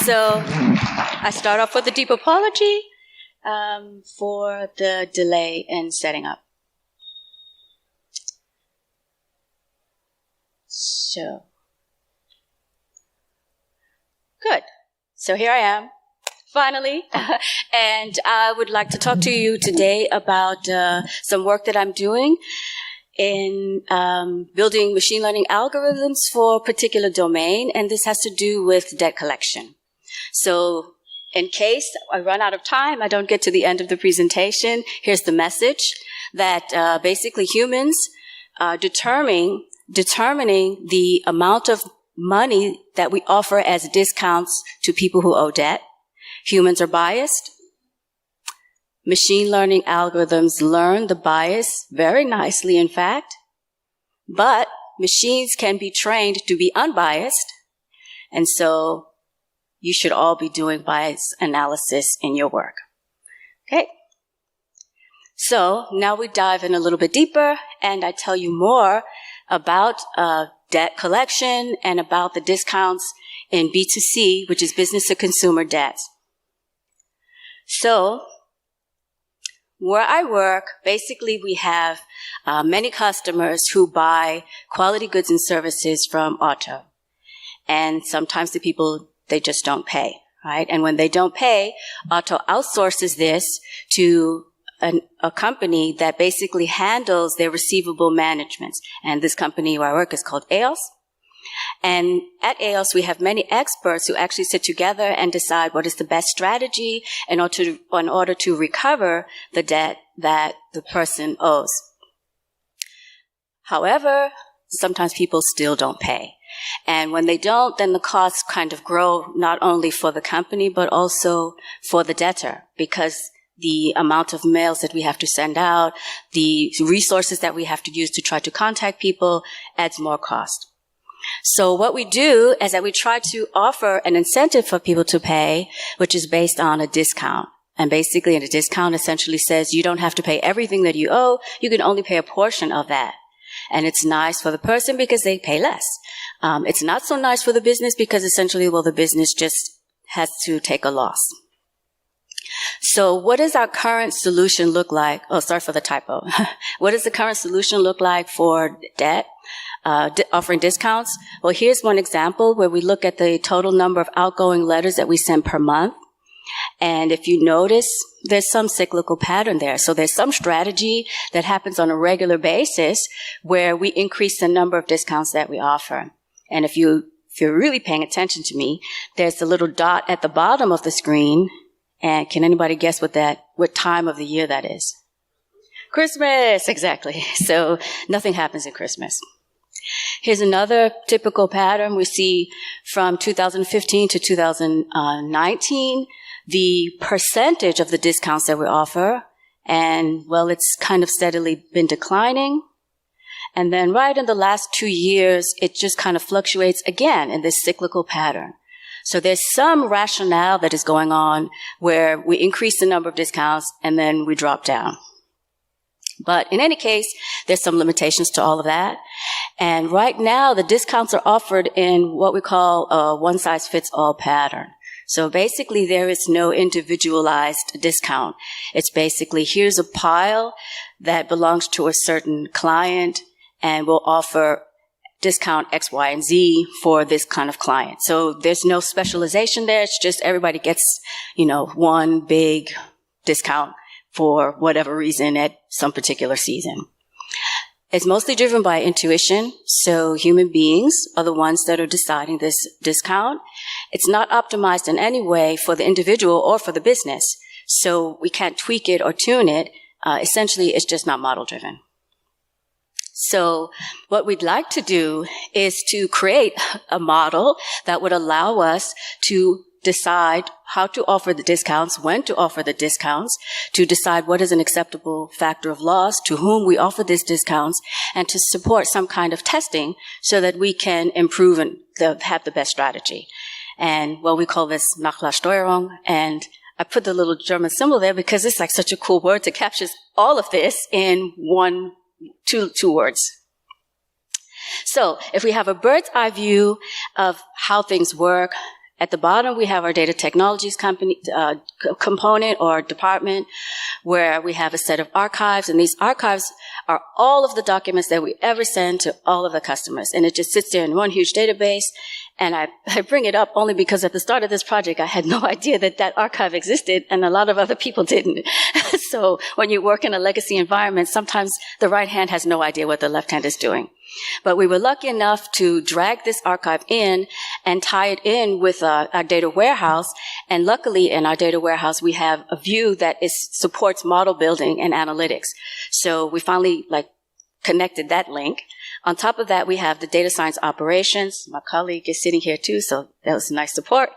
So I start off with a deep apology for the delay in setting up. So, good. So here I am, finally, and I would like to talk to you today about some work that I'm doing in building machine learning algorithms for a particular domain, and this has to do with debt collection. So in case I run out of time, I don't get to the end of the presentation, here's the message that basically humans are determining the amount of money that we offer as discounts to people who owe debt. Humans are biased. Machine learning algorithms learn the bias very nicely, in fact, but machines can be trained to be unbiased, and so you should all be doing bias analysis in your work. Okay? So now we dive in a little bit deeper, and I tell you more about debt collection and about the discounts in B2C, which is business to consumer debt. So, where I work, basically we have many customers who buy quality goods and services from Auto. And sometimes the people, they just don't pay, right? And when they don't pay, Auto outsources this to a company that basically handles their receivable management. And this company where I work is called EOS. And at EOS, we have many experts who actually sit together and decide what is the best strategy in order to recover the debt that the person owes. However, sometimes people still don't pay. And when they don't, then the costs kind of grow not only for the company, but also for the debtor, because the amount of mails that we have to send out, the resources that we have to use to try to contact people adds more cost. So what we do is that we try to offer an incentive for people to pay, which is based on a discount. And basically, a discount essentially says you don't have to pay everything that you owe. You can only pay a portion of that. And it's nice for the person because they pay less. It's not so nice for the business because essentially, well, the business just has to take a loss. So what does our current solution look like? Oh, sorry for the typo. What does the current solution look like for debt? Offering discounts? Well, here's one example where we look at the total number of outgoing letters that we send per month. And if you notice, there's some cyclical pattern there. So there's some strategy that happens on a regular basis where we increase the number of discounts that we offer. And if you're really paying attention to me, there's a little dot at the bottom of the screen. And can anybody guess what time of the year that is? Christmas, exactly. So nothing happens at Christmas. Here's another typical pattern we see from 2015 to 2019, the percentage of the discounts that we offer, and well, it's kind of steadily been declining. And then right in the last 2 years, it just kind of fluctuates again in this cyclical pattern. So there's some rationale that is going on where we increase the number of discounts and then we drop down. But in any case, there's some limitations to all of that. And right now, the discounts are offered in what we call a one-size-fits-all pattern. So basically, there is no individualized discount. It's basically, here's a pile that belongs to a certain client, and we'll offer discount X, Y, and Z for this kind of client. So there's no specialization there. It's just everybody gets, one big discount for whatever reason at some particular season. It's mostly driven by intuition, so human beings are the ones that are deciding this discount. It's not optimized in any way for the individual or for the business, so we can't tweak it or tune it. Essentially, it's just not model-driven. So what we'd like to do is to create a model that would allow us to decide how to offer the discounts, when to offer the discounts, to decide what is an acceptable factor of loss, to whom we offer these discounts, and to support some kind of testing so that we can improve and have the best strategy. And well, we call this Nachlasssteuerung, and I put the little German symbol there because it's like such a cool word to capture all of this in two words. So if we have a bird's eye view of how things work, At the bottom, we have our data technologies component or department, where we have a set of archives, and these archives are all of the documents that we ever send to all of the customers. And it just sits there in one huge database. And I bring it up only because at the start of this project, I had no idea that that archive existed, and a lot of other people didn't. So when you work in a legacy environment, sometimes the right hand has no idea what the left hand is doing. But we were lucky enough to drag this archive in and tie it in with our data warehouse. And luckily, in our data warehouse, we have a view that supports model building and analytics. So we finally connected that link. On top of that, we have the data science operations. My colleague is sitting here too, so that was nice support,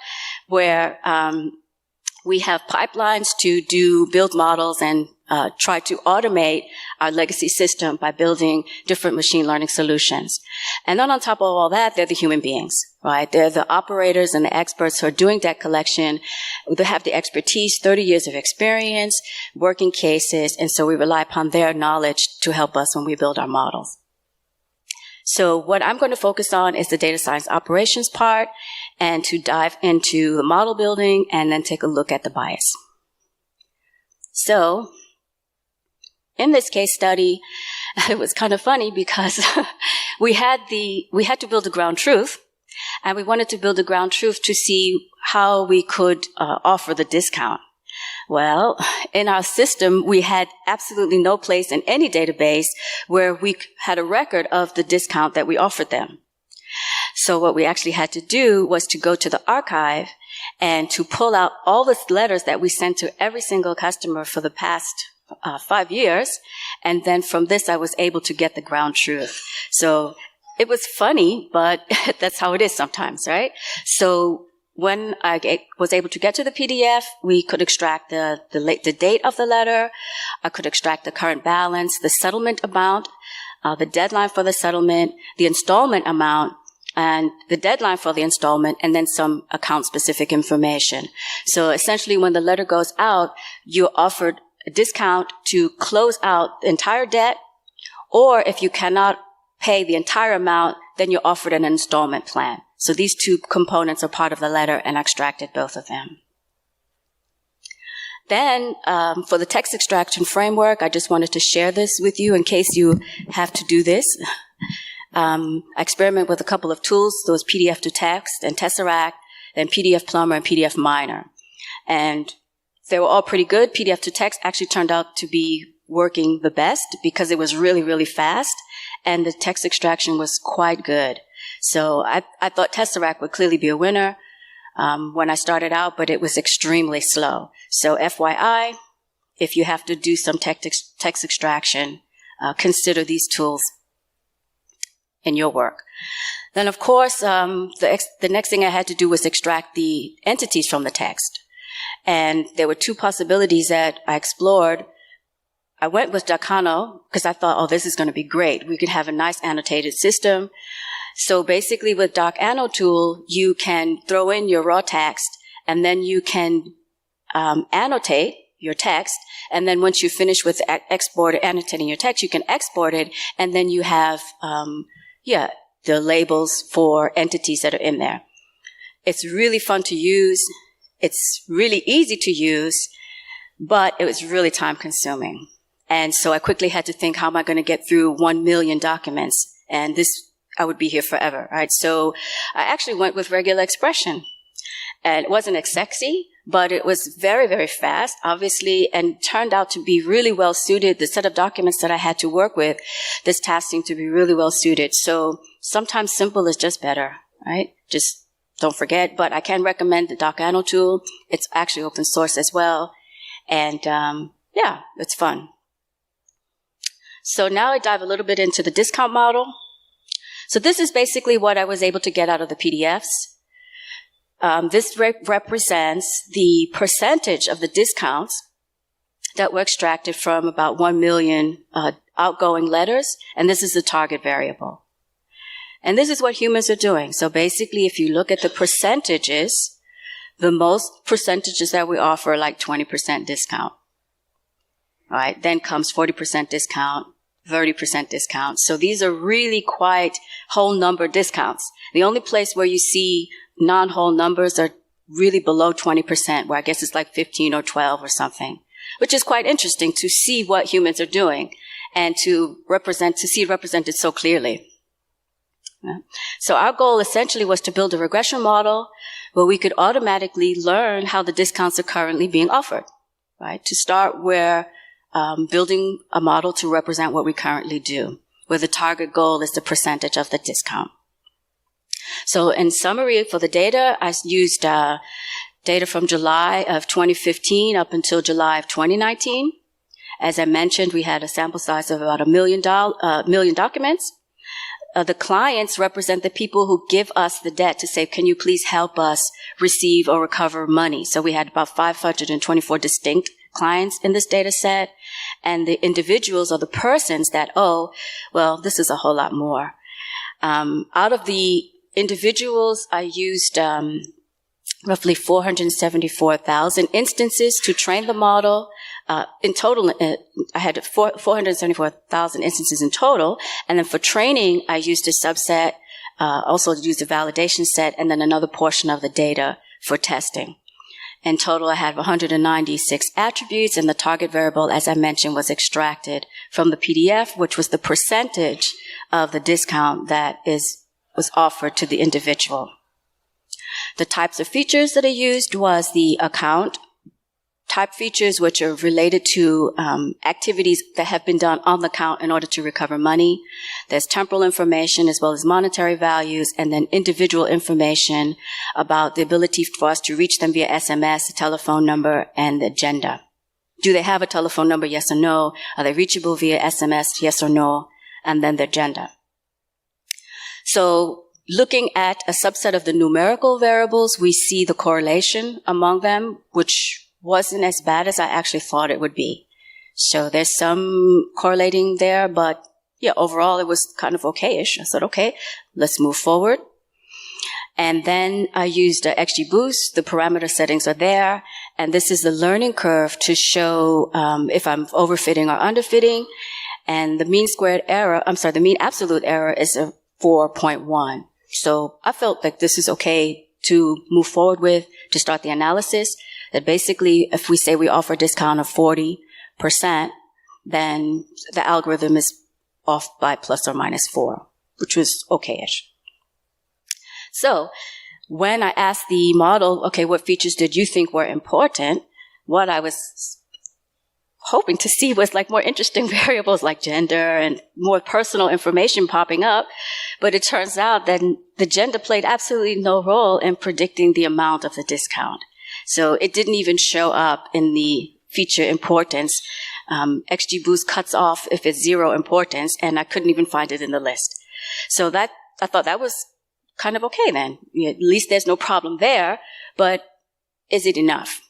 where we have pipelines to build models and try to automate our legacy system by building different machine learning solutions. And then on top of all that, they're the human beings, right? They're the operators and the experts who are doing debt collection. They have the expertise, 30 years of experience, working cases, and so we rely upon their knowledge to help us when we build our models. So what I'm going to focus on is the data science operations part, and to dive into the model building and then take a look at the bias. So in this case study, it was kind of funny because we had to build a ground truth, and we wanted to build a ground truth to see how we could offer the discount. Well, in our system, we had absolutely no place in any database where we had a record of the discount that we offered them. So what we actually had to do was to go to the archive and to pull out all the letters that we sent to every single customer for the past 5 years. And then from this, I was able to get the ground truth. So it was funny, but that's how it is sometimes, right? So when I was able to get to the PDF, we could extract the date of the letter. I could extract the current balance, the settlement amount, the deadline for the settlement, the installment amount, and the deadline for the installment, and then some account-specific information. So essentially, when the letter goes out, you're offered a discount to close out the entire debt, or if you cannot pay the entire amount, then you're offered an installment plan. So these two components are part of the letter, and I extracted both of them. Then, for the text extraction framework, I just wanted to share this with you in case you have to do this. I experiment with a couple of tools. Those PDF to text and Tesseract, and PDF Plumber and PDF Miner. And they were all pretty good. PDF to text actually turned out to be working the best because it was really, really fast, and the text extraction was quite good. So I thought Tesseract would clearly be a winner when I started out, but it was extremely slow. So FYI, if you have to do some text extraction, consider these tools in your work. Then, of course, the next thing I had to do was extract the entities from the text. And there were two possibilities that I explored. I went with Docano because I thought, oh, this is going to be great. We could have a nice annotated system. So basically with DocAnno tool, you can throw in your raw text, and then you can annotate your text. And then once you finish with annotating your text, you can export it, and then you have the labels for entities that are in there. It's really fun to use. It's really easy to use, but it was really time consuming. And so I quickly had to think, how am I going to get through 1 million documents? And this, I would be here forever, right? So I actually went with regular expression. And it wasn't as sexy, but it was very, very fast, obviously, and turned out to be really well suited. The set of documents that I had to work with, this task seemed to be really well suited. So sometimes simple is just better, right? Just don't forget. But I can recommend the DocAnno tool. It's actually open source as well. And it's fun. So now I dive a little bit into the discount model. So this is basically what I was able to get out of the PDFs. This represents the percentage of the discounts that were extracted from about 1 million outgoing letters, and this is the target variable. And this is what humans are doing. So basically, if you look at the percentages, the most percentages that we offer are like 20% discount. All right, then comes 40% discount, 30% discount. So these are really quite whole number discounts. The only place where you see non-whole numbers are really below 20%, where I guess it's like 15 or 12 or something, which is quite interesting to see what humans are doing and to see it represented so clearly. Yeah. So our goal essentially was to build a regression model where we could automatically learn how the discounts are currently being offered, right? To start where building a model to represent what we currently do, where the target goal is the percentage of the discount. So in summary for the data, I used data from July of 2015 up until July of 2019. As I mentioned, we had a sample size of about 1 million documents. The clients represent the people who give us the debt to say, can you please help us receive or recover money? So we had about 524 distinct clients in this data set. And the individuals or the persons that owe, well, this is a whole lot more. Out of the individuals, I used roughly 474,000 instances to train the model. In total, I had 474,000 instances in total. And then for training, I used a subset, also used a validation set, and then another portion of the data for testing. In total, I had 196 attributes, and the target variable, as I mentioned, was extracted from the PDF, which was the percentage of the discount that was offered to the individual. The types of features that I used was the account type features, which are related to activities that have been done on the account in order to recover money. There's temporal information as well as monetary values, and then individual information about the ability for us to reach them via SMS, the telephone number, and the gender. Do they have a telephone number, yes or no? Are they reachable via SMS, yes or no? And then their gender. So looking at a subset of the numerical variables, we see the correlation among them, which wasn't as bad as I actually thought it would be. So there's some correlating there, but yeah, overall it was kind of okay-ish. I said, okay, let's move forward. And then I used XGBoost. The parameter settings are there. And this is the learning curve to show if I'm overfitting or underfitting. And the mean absolute error is a 4.1. So I felt like this is okay to move forward with, to start the analysis. That basically, if we say we offer a discount of 40%, then the algorithm is off by plus or minus 4, which was okay-ish. So when I asked the model, okay, what features did you think were important? What I was hoping to see was like more interesting variables like gender and more personal information popping up. But it turns out that the gender played absolutely no role in predicting the amount of the discount. So it didn't even show up in the feature importance. XGBoost cuts off if it's 0 importance, and I couldn't even find it in the list. So I thought that was kind of okay then. At least there's no problem there, but is it enough?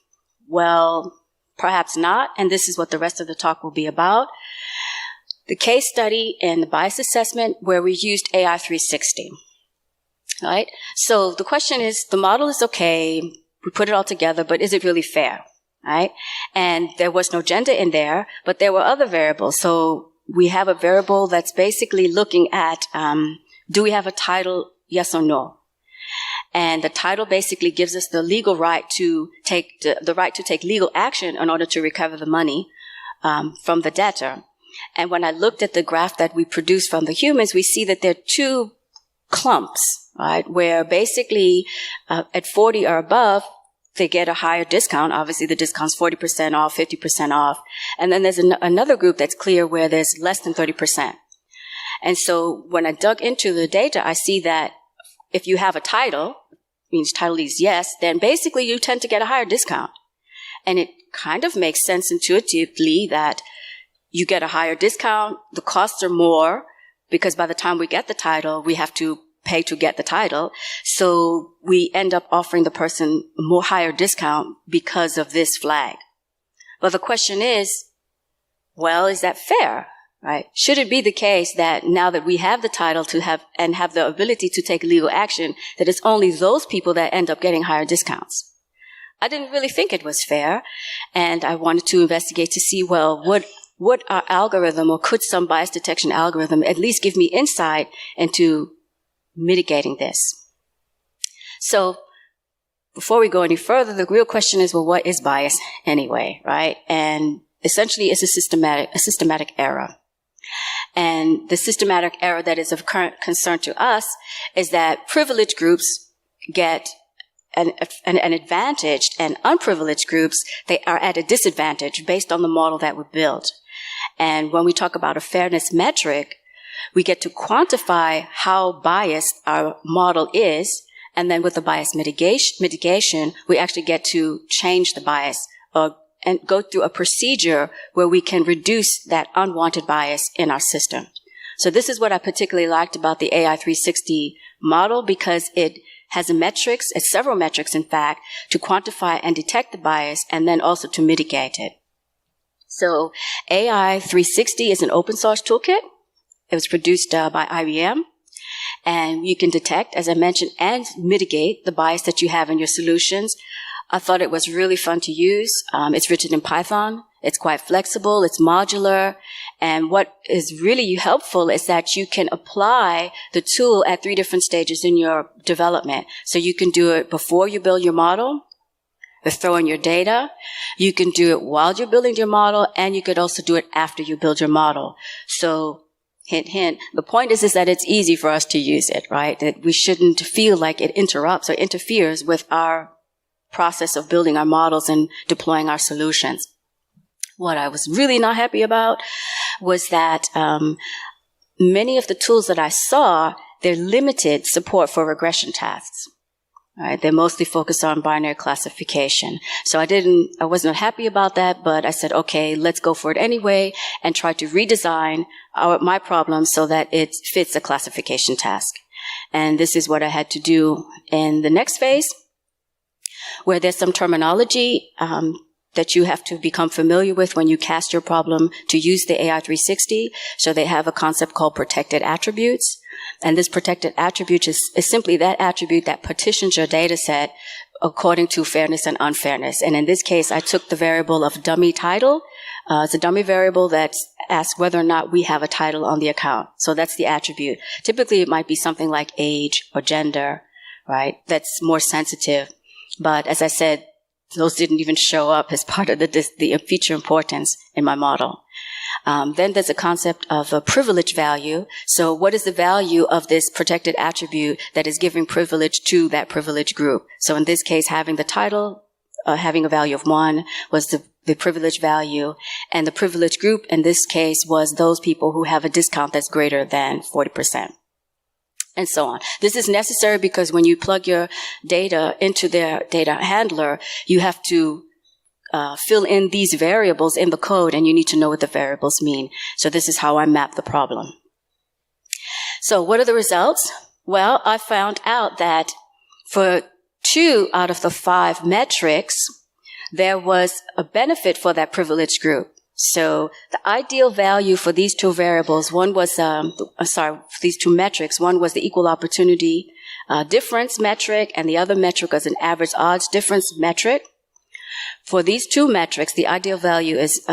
Well, perhaps not, and this is what the rest of the talk will be about. The case study and the bias assessment where we used AI 360. All right? So the question is, the model is okay, we put it all together, but is it really fair? Right? And there was no gender in there, but there were other variables. So we have a variable that's basically looking at, do we have a title, yes or no? And the title basically gives us the legal right to take the right to take legal action in order to recover the money from the debtor. And when I looked at the graph that we produced from the humans, we see that there are two clumps, right? Where basically at 40 or above, they get a higher discount. Obviously, the discount's 40% off, 50% off. And then there's another group that's clear where there's less than 30%. And so when I dug into the data, I see that if you have a title, means title is yes, then basically you tend to get a higher discount. And it kind of makes sense intuitively that you get a higher discount, the costs are more, because by the time we get the title, we have to pay to get the title. So we end up offering the person a more higher discount because of this flag. But the question is, well, is that fair? Right? Should it be the case that now that we have the title to have the ability to take legal action, that it's only those people that end up getting higher discounts? I didn't really think it was fair, and I wanted to investigate to see, well, what would our algorithm, or could some bias detection algorithm at least give me insight into mitigating this? So before we go any further, the real question is, well, what is bias anyway, right? And essentially it's a systematic error. And the systematic error that is of current concern to us is that privileged groups get an advantage, and unprivileged groups, they are at a disadvantage based on the model that we built. And when we talk about a fairness metric, we get to quantify how biased our model is, and then with the bias mitigation, we actually get to change the bias and go through a procedure where we can reduce that unwanted bias in our system. So this is what I particularly liked about the AI 360 model, because it has several metrics, in fact, to quantify and detect the bias, and then also to mitigate it. So AI 360 is an open source toolkit. It was produced by IBM. And you can detect, as I mentioned, and mitigate the bias that you have in your solutions. I thought it was really fun to use. It's written in Python. It's quite flexible. It's modular. And what is really helpful is that you can apply the tool at 3 different stages in your development. So you can do it before you build your model, throw in your data. You can do it while you're building your model, and you could also do it after you build your model. So hint, hint. The point is that it's easy for us to use it, right? That we shouldn't feel like it interrupts or interferes with our process of building our models and deploying our solutions. What I was really not happy about was that many of the tools that I saw, they're limited support for regression tasks. Right? They're mostly focused on binary classification. So I wasn't happy about that, but I said, okay, let's go for it anyway and try to redesign my problem so that it fits a classification task. And this is what I had to do in the next phase, where there's some terminology that you have to become familiar with when you cast your problem to use the AI 360. So they have a concept called protected attributes. And this protected attribute is simply that attribute that partitions your data set according to fairness and unfairness. And in this case, I took the variable of dummy title. It's a dummy variable that asks whether or not we have a title on the account. So that's the attribute. Typically, it might be something like age or gender, right? That's more sensitive. But as I said, those didn't even show up as part of the feature importance in my model. Then there's a concept of a privilege value. So what is the value of this protected attribute that is giving privilege to that privileged group? So in this case, having the title, having a value of 1 was the privilege value. And the privileged group in this case was those people who have a discount that's greater than 40%. And so on. This is necessary because when you plug your data into their data handler, you have to fill in these variables in the code, and you need to know what the variables mean. So this is how I map the problem. So what are the results? Well, I found out that for 2 out of the 5 metrics, there was a benefit for that privileged group. So the ideal value for these 2 variables, for these 2 metrics, one was the equal opportunity difference metric, and the other metric was an average odds difference metric. For these 2 metrics, the ideal value is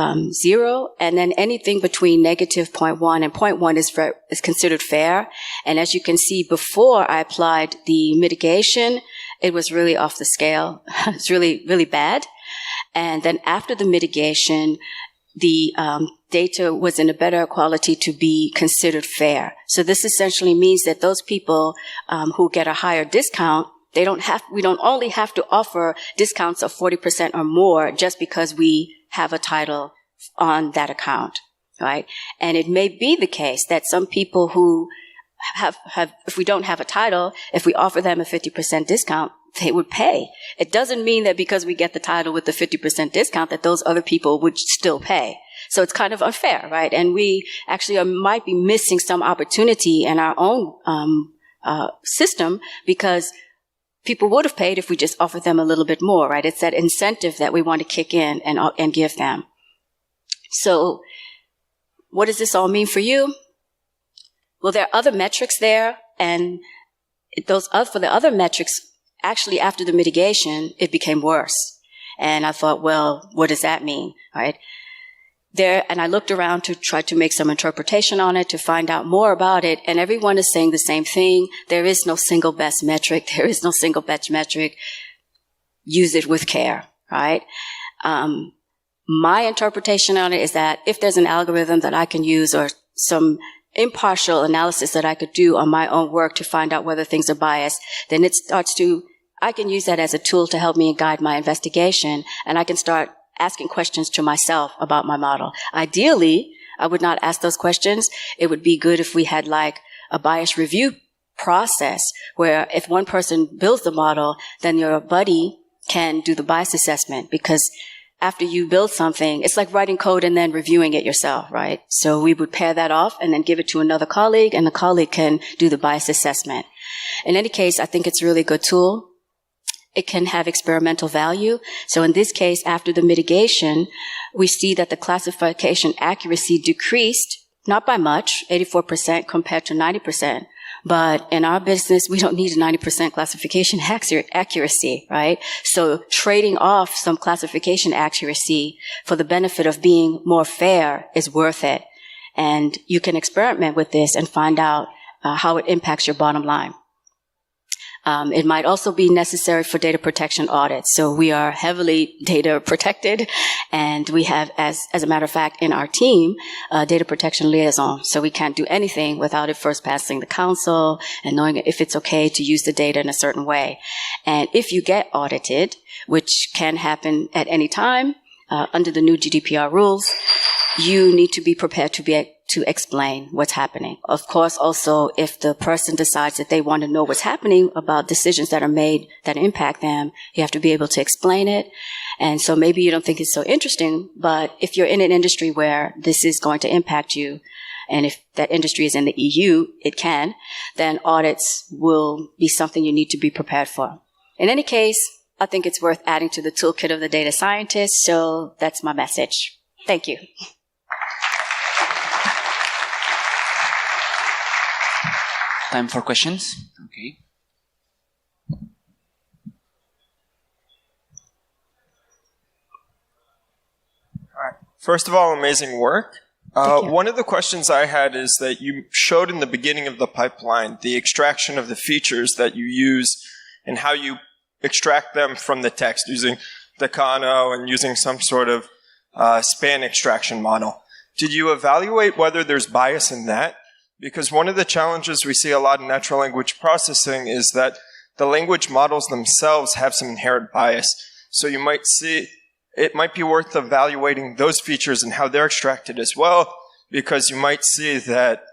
0, and then anything between negative 0.1 and 0.1 is considered fair. And as you can see, before I applied the mitigation, it was really off the scale. It's really, really bad. And then after the mitigation, the data was in a better quality to be considered fair. So this essentially means that those people who get a higher discount, we don't only have to offer discounts of 40% or more just because we have a title on that account, right? And it may be the case that some people who have if we don't have a title, if we offer them a 50% discount, they would pay. It doesn't mean that because we get the title with the 50% discount that those other people would still pay. So it's kind of unfair, right? And we actually might be missing some opportunity in our own system because people would have paid if we just offered them a little bit more, right? It's that incentive that we want to kick in and give them. So what does this all mean for you? Well, there are other metrics there, and for the other metrics, actually, after the mitigation, it became worse. And I thought, well, what does that mean, right? and I looked around to try to make some interpretation on it, to find out more about it, and everyone is saying the same thing. There is no single best metric. There is no single best metric. Use it with care, right? My interpretation on it is that if there's an algorithm that I can use or some impartial analysis that I could do on my own work to find out whether things are biased, then I can use that as a tool to help me guide my investigation, and I can start asking questions to myself about my model. Ideally, I would not ask those questions. It would be good if we had like a bias review process where if one person builds the model, then your buddy can do the bias assessment, because after you build something, it's like writing code and then reviewing it yourself, right? So we would pair that off and then give it to another colleague, and the colleague can do the bias assessment. In any case, I think it's a really good tool. It can have experimental value. So in this case, after the mitigation, we see that the classification accuracy decreased, not by much, 84% compared to 90%. But in our business, we don't need a 90% classification accuracy, right? So trading off some classification accuracy for the benefit of being more fair is worth it. And you can experiment with this and find out how it impacts your bottom line. It might also be necessary for data protection audits. So we are heavily data protected, and we have, as a matter of fact, in our team, a data protection liaison. So we can't do anything without it first passing the council and knowing if it's okay to use the data in a certain way. And if you get audited, which can happen at any time, under the new GDPR rules, you need to be prepared to explain what's happening. Of course, also, if the person decides that they want to know what's happening about decisions that are made that impact them, you have to be able to explain it. And so maybe you don't think it's so interesting, but if you're in an industry where this is going to impact you, and if that industry is in the EU, it can, then audits will be something you need to be prepared for. In any case, I think it's worth adding to the toolkit of the data scientist, so that's my message. Thank you. Time for questions. Okay. All right. First of all, amazing work. One of the questions I had is that you showed in the beginning of the pipeline the extraction of the features that you use and how you extract them from the text using Decano and using some sort of span extraction model. Did you evaluate whether there's bias in that? Because one of the challenges we see a lot in natural language processing is that the language models themselves have some inherent bias. So you might see, it might be worth evaluating those features and how they're extracted as well, because you might see that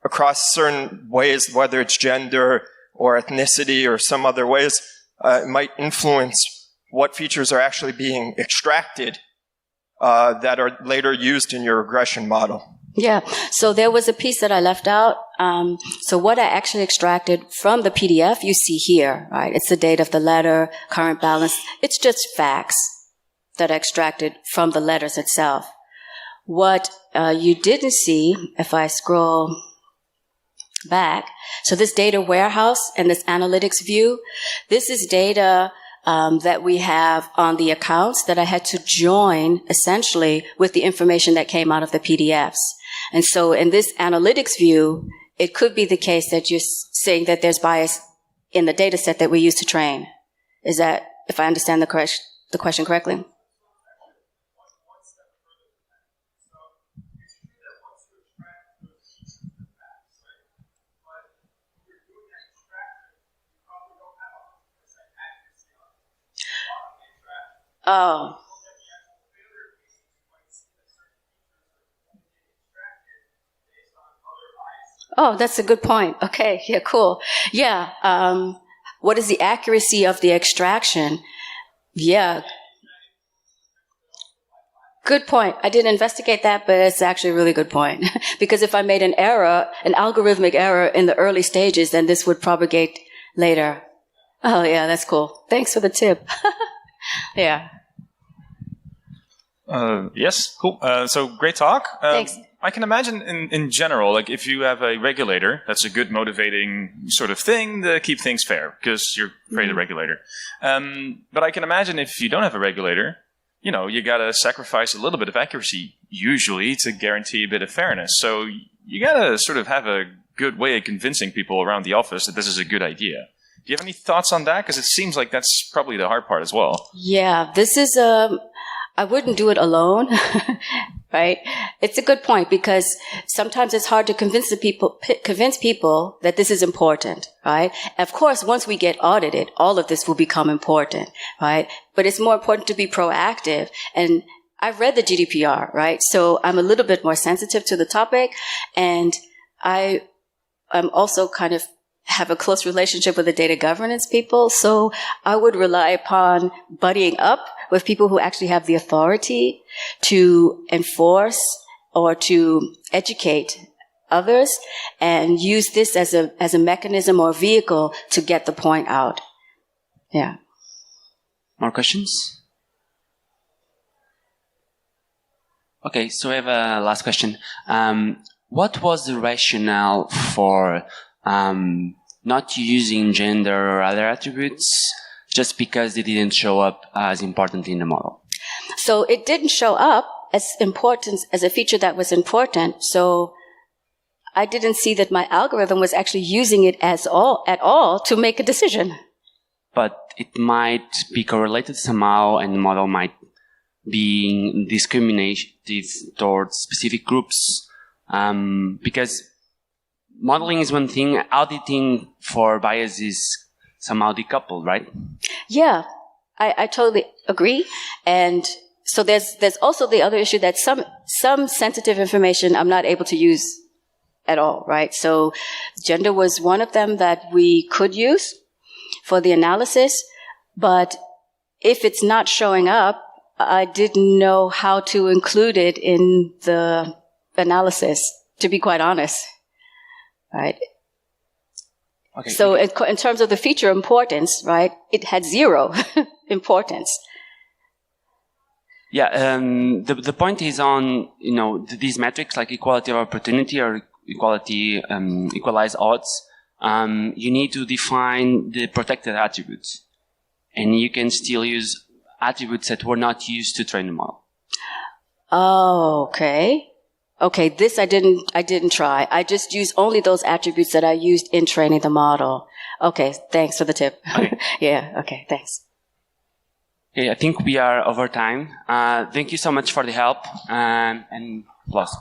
across certain ways, whether it's gender or ethnicity or some other ways, it might influence what features are actually being extracted that are later used in your regression model. Yeah, so there was a piece that I left out. So what I actually extracted from the PDF you see here, right? It's the date of the letter, current balance. It's just facts that I extracted from the letters itself. What you didn't see, if I scroll back, so this data warehouse and this analytics view, this is data that we have on the accounts that I had to join essentially with the information that came out of the PDFs. And so in this analytics view, it could be the case that you're saying that there's bias in the data set that we use to train. Is that, if I understand the question correctly? Oh. Oh, that's a good point. Okay, yeah, cool. Yeah, what is the accuracy of the extraction? Yeah. Good point. I didn't investigate that, but it's actually a really good point. Because if I made an error, an algorithmic error in the early stages, then this would propagate later. Oh, yeah, that's cool. Thanks for the tip. Yeah. Yes, cool. So great talk. Thanks. I can imagine in general, like if you have a regulator, that's a good motivating sort of thing to keep things fair because you're afraid of the regulator. But I can imagine if you don't have a regulator, you got to sacrifice a little bit of accuracy usually to guarantee a bit of fairness. So you got to sort of have a good way of convincing people around the office that this is a good idea. Do you have any thoughts on that? Because it seems like that's probably the hard part as well. Yeah, this is I wouldn't do it alone, right? It's a good point because sometimes it's hard to convince people that this is important, right? Of course, once we get audited, all of this will become important, right? But it's more important to be proactive. And I've read the GDPR, right? So I'm a little bit more sensitive to the topic, and I'm also kind of have a close relationship with the data governance people. So I would rely upon buddying up with people who actually have the authority to enforce or to educate others and use this as a mechanism or vehicle to get the point out. Yeah. More questions? Okay, so we have a last question. What was the rationale for not using gender or other attributes just because they didn't show up as important in the model? So it didn't show up as important as a feature that was important. So I didn't see that my algorithm was actually using it at all to make a decision. But it might be correlated somehow, and the model might be discriminative towards specific groups, because modeling is one thing, auditing for bias is somehow decoupled, right? Yeah, I totally agree. And so there's also the other issue that some sensitive information I'm not able to use at all, right? So gender was one of them that we could use for the analysis, but if it's not showing up, I didn't know how to include it in the analysis, to be quite honest. Right. Okay. So in terms of the feature importance, right, it had zero importance. Yeah. The point is on, these metrics like equality of opportunity or equality, equalized odds. You need to define the protected attributes, and you can still use attributes that were not used to train the model. Oh, okay. Okay, this I didn't try. I just used only those attributes that I used in training the model. Okay, thanks for the tip. Okay. Yeah, okay, thanks. Okay, I think we are over time. Thank you so much for the help, and applause.